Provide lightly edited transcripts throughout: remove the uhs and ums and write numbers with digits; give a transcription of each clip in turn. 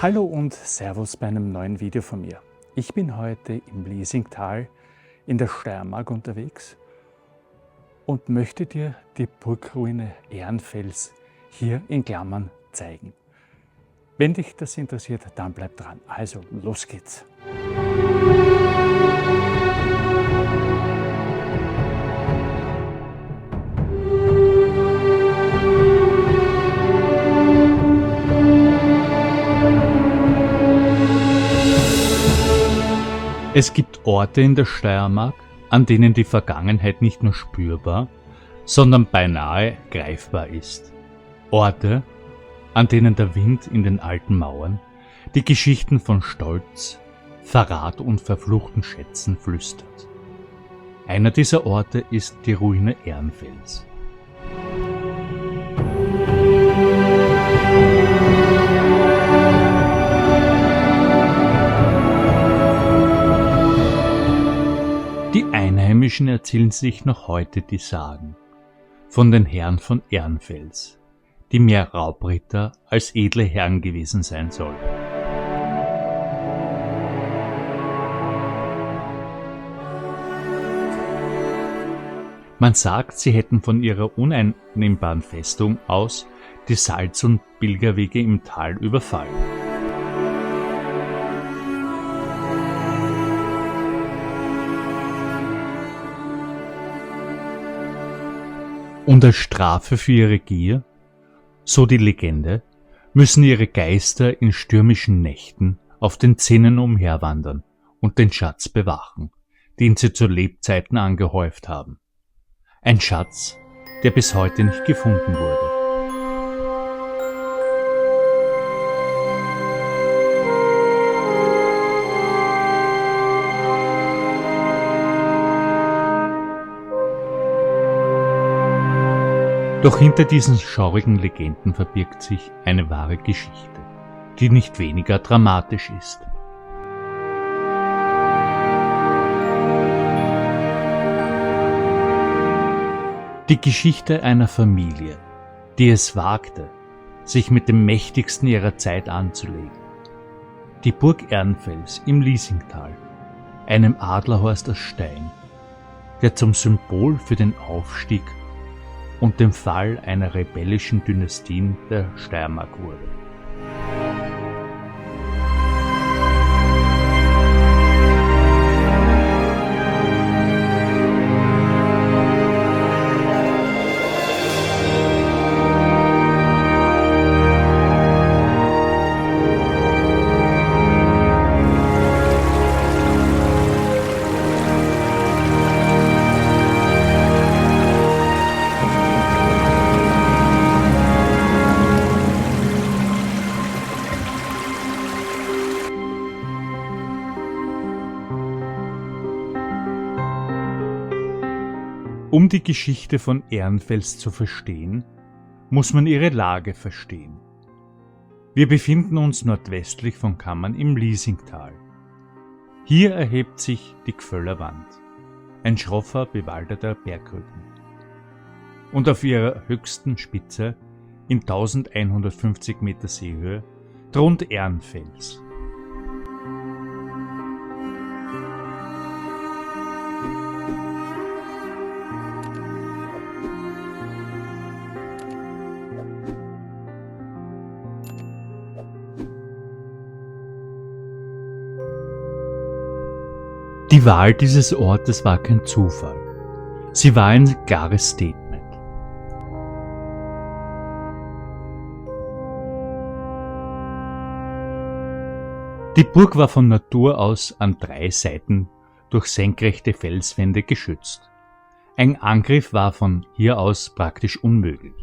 Hallo und Servus bei einem neuen Video von mir. Ich bin heute im Liesingtal in der Steiermark unterwegs und möchte dir die Burgruine Ehrenfels hier in Klammern zeigen. Wenn dich das interessiert, dann bleib dran. Also, los geht's! Es gibt Orte in der Steiermark, an denen die Vergangenheit nicht nur spürbar, sondern beinahe greifbar ist. Orte, an denen der Wind in den alten Mauern die Geschichten von Stolz, Verrat und verfluchten Schätzen flüstert. Einer dieser Orte ist die Ruine Ehrenfels. Die Einheimischen erzählen sich noch heute die Sagen von den Herren von Ehrenfels, die mehr Raubritter als edle Herren gewesen sein sollen. Man sagt, sie hätten von ihrer uneinnehmbaren Festung aus die Salz- und Pilgerwege im Tal überfallen. Und als Strafe für ihre Gier, so die Legende, müssen ihre Geister in stürmischen Nächten auf den Zinnen umherwandern und den Schatz bewachen, den sie zu Lebzeiten angehäuft haben. Ein Schatz, der bis heute nicht gefunden wurde. Doch hinter diesen schaurigen Legenden verbirgt sich eine wahre Geschichte, die nicht weniger dramatisch ist. Die Geschichte einer Familie, die es wagte, sich mit dem Mächtigsten ihrer Zeit anzulegen. Die Burg Ehrenfels im Liesingtal, einem Adlerhorst aus Stein, der zum Symbol für den Aufstieg und dem Fall einer rebellischen Dynastie der Steiermark wurde. Um die Geschichte von Ehrenfels zu verstehen, muss man ihre Lage verstehen. Wir befinden uns nordwestlich von Kammern im Liesingtal. Hier erhebt sich die Gföller Wand, ein schroffer, bewaldeter Bergrücken. Und auf ihrer höchsten Spitze, in 1150 Meter Seehöhe, thront Ehrenfels. Die Wahl dieses Ortes war kein Zufall. Sie war ein klares Statement. Die Burg war von Natur aus an 3 Seiten durch senkrechte Felswände geschützt. Ein Angriff war von hier aus praktisch unmöglich.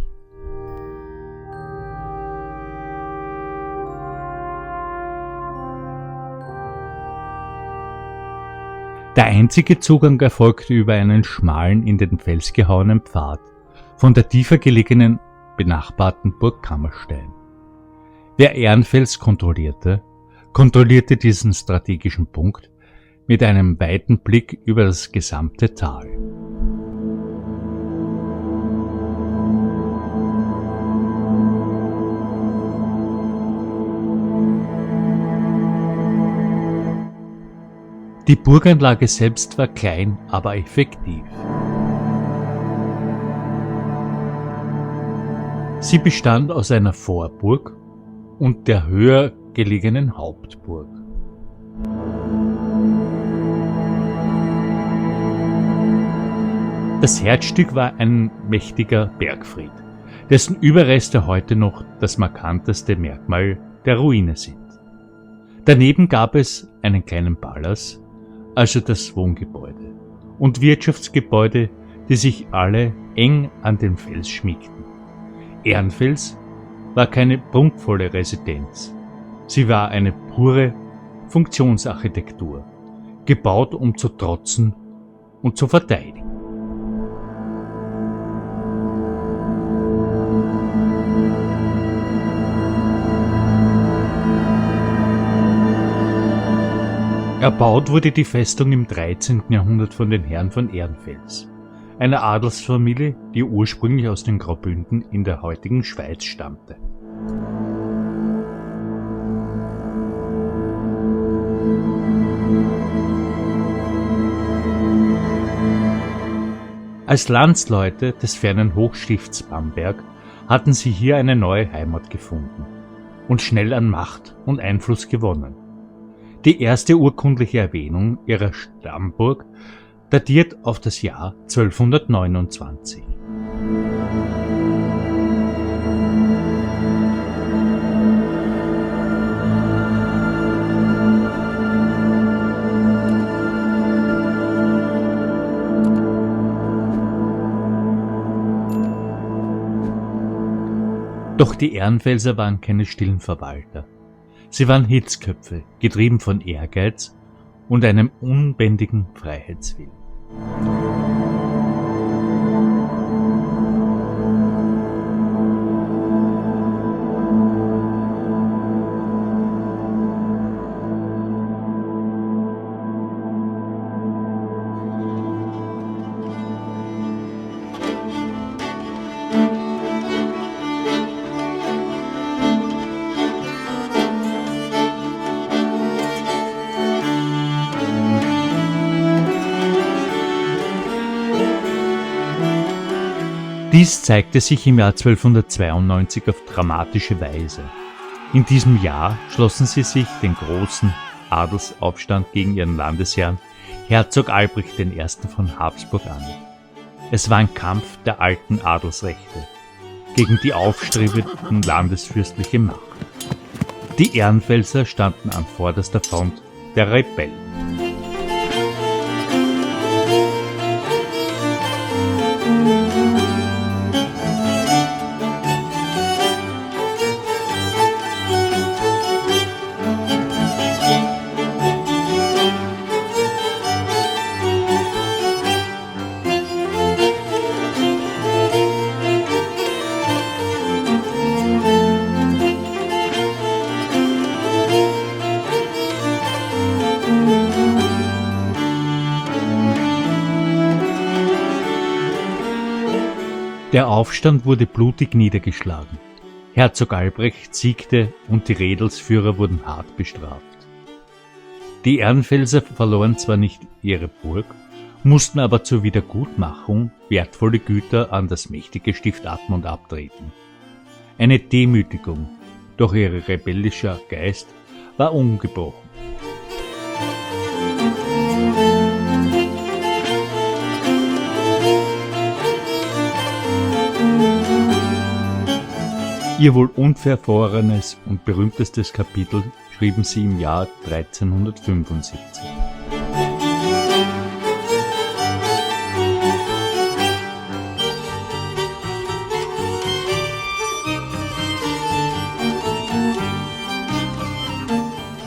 Der einzige Zugang erfolgte über einen schmalen, in den Fels gehauenen Pfad von der tiefer gelegenen, benachbarten Burg Kammerstein. Wer Ehrenfels kontrollierte diesen strategischen Punkt mit einem weiten Blick über das gesamte Tal. Die Burganlage selbst war klein, aber effektiv. Sie bestand aus einer Vorburg und der höher gelegenen Hauptburg. Das Herzstück war ein mächtiger Bergfried, dessen Überreste heute noch das markanteste Merkmal der Ruine sind. Daneben gab es einen kleinen Palas, also das Wohngebäude, und Wirtschaftsgebäude, die sich alle eng an den Fels schmiegten. Ehrenfels war keine prunkvolle Residenz. Sie war eine pure Funktionsarchitektur, gebaut um zu trotzen und zu verteidigen. Erbaut wurde die Festung im 13. Jahrhundert von den Herren von Ehrenfels, einer Adelsfamilie, die ursprünglich aus den Graubünden in der heutigen Schweiz stammte. Als Landsleute des fernen Hochstifts Bamberg hatten sie hier eine neue Heimat gefunden und schnell an Macht und Einfluss gewonnen. Die erste urkundliche Erwähnung ihrer Stammburg datiert auf das Jahr 1229. Doch die Ehrenfelser waren keine stillen Verwalter. Sie waren Hitzköpfe, getrieben von Ehrgeiz und einem unbändigen Freiheitswillen. Dies zeigte sich im Jahr 1292 auf dramatische Weise. In diesem Jahr schlossen sie sich den großen Adelsaufstand gegen ihren Landesherrn Herzog Albrecht I. von Habsburg an. Es war ein Kampf der alten Adelsrechte gegen die aufstrebende landesfürstliche Macht. Die Ehrenfelser standen an vorderster Front der Rebellen. Der Aufstand wurde blutig niedergeschlagen. Herzog Albrecht siegte und die Redelsführer wurden hart bestraft. Die Ehrenfelser verloren zwar nicht ihre Burg, mussten aber zur Wiedergutmachung wertvolle Güter an das mächtige Stift Admont abtreten. Eine Demütigung, doch ihr rebellischer Geist war ungebrochen. Ihr wohl unverfrorenes und berühmtestes Kapitel schrieben sie im Jahr 1375.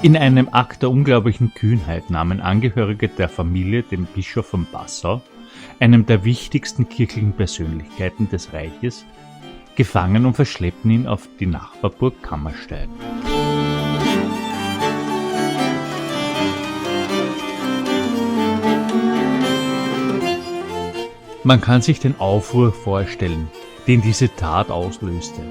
In einem Akt der unglaublichen Kühnheit nahmen Angehörige der Familie den Bischof von Passau, einem der wichtigsten kirchlichen Persönlichkeiten des Reiches, gefangen und verschleppten ihn auf die Nachbarburg Kammerstein. Man kann sich den Aufruhr vorstellen, den diese Tat auslöste.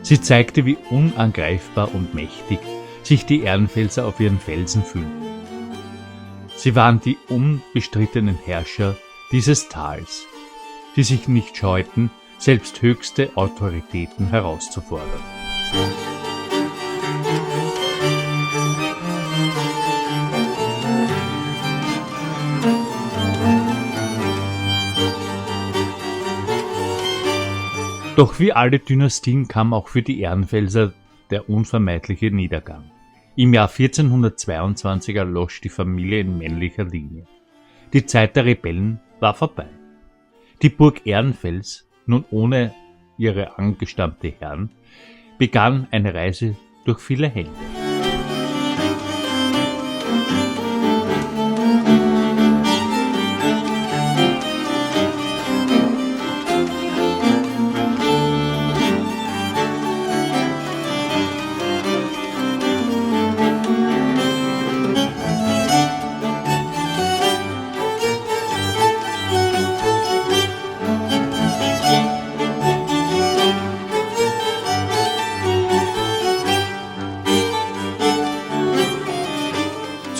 Sie zeigte, wie unangreifbar und mächtig sich die Ehrenfelser auf ihren Felsen fühlten. Sie waren die unbestrittenen Herrscher dieses Tals, die sich nicht scheuten, selbst höchste Autoritäten herauszufordern. Doch wie alle Dynastien kam auch für die Ehrenfelser der unvermeidliche Niedergang. Im Jahr 1422 erlosch die Familie in männlicher Linie. Die Zeit der Rebellen war vorbei. Die Burg Ehrenfels, nun ohne ihre angestammte Herren, begann eine Reise durch viele Hände.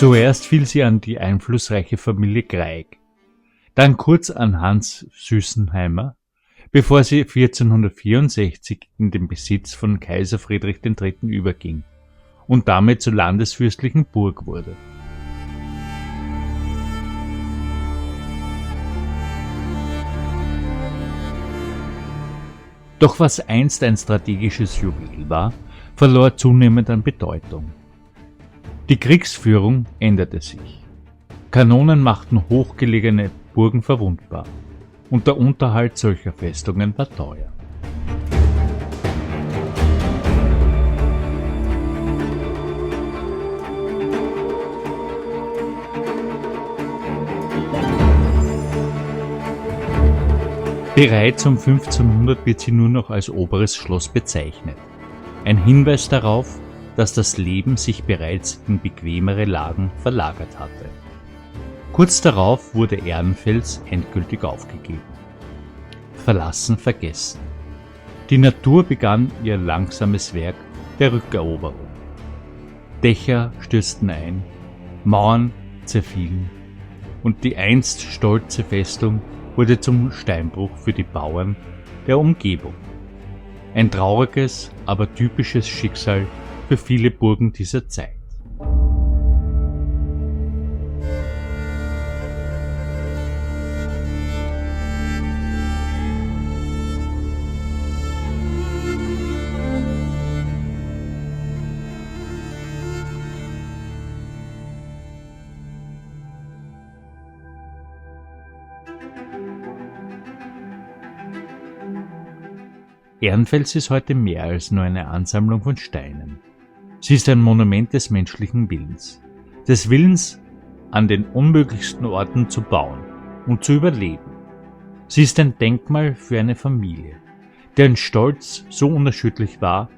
Zuerst fiel sie an die einflussreiche Familie Greig, dann kurz an Hans Süßenheimer, bevor sie 1464 in den Besitz von Kaiser Friedrich III. Überging und damit zur landesfürstlichen Burg wurde. Doch was einst ein strategisches Juwel war, verlor zunehmend an Bedeutung. Die Kriegsführung änderte sich. Kanonen machten hochgelegene Burgen verwundbar und der Unterhalt solcher Festungen war teuer. Bereits um 1500 wird sie nur noch als oberes Schloss bezeichnet. Ein Hinweis darauf, dass das Leben sich bereits in bequemere Lagen verlagert hatte. Kurz darauf wurde Ehrenfels endgültig aufgegeben. Verlassen, vergessen. Die Natur begann ihr langsames Werk der Rückeroberung. Dächer stürzten ein, Mauern zerfielen und die einst stolze Festung wurde zum Steinbruch für die Bauern der Umgebung. Ein trauriges, aber typisches Schicksal für viele Burgen dieser Zeit. Ehrenfels ist heute mehr als nur eine Ansammlung von Steinen. Sie ist ein Monument des menschlichen Willens. Des Willens, an den unmöglichsten Orten zu bauen und zu überleben. Sie ist ein Denkmal für eine Familie, deren Stolz so unerschütterlich war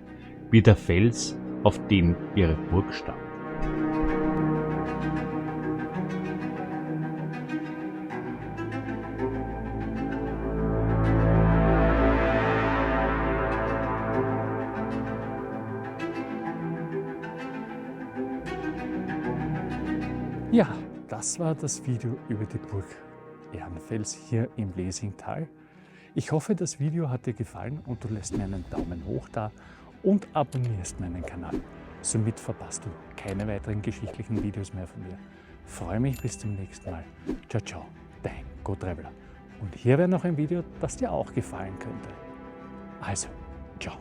wie der Fels, auf dem ihre Burg stand. Ja, das war das Video über die Burg Ehrenfels hier im Lesingtal. Ich hoffe, das Video hat dir gefallen und du lässt mir einen Daumen hoch da und abonnierst meinen Kanal. Somit verpasst du keine weiteren geschichtlichen Videos mehr von mir. Freue mich bis zum nächsten Mal. Ciao, ciao, dein GoTraveler. Und hier wäre noch ein Video, das dir auch gefallen könnte. Also, ciao.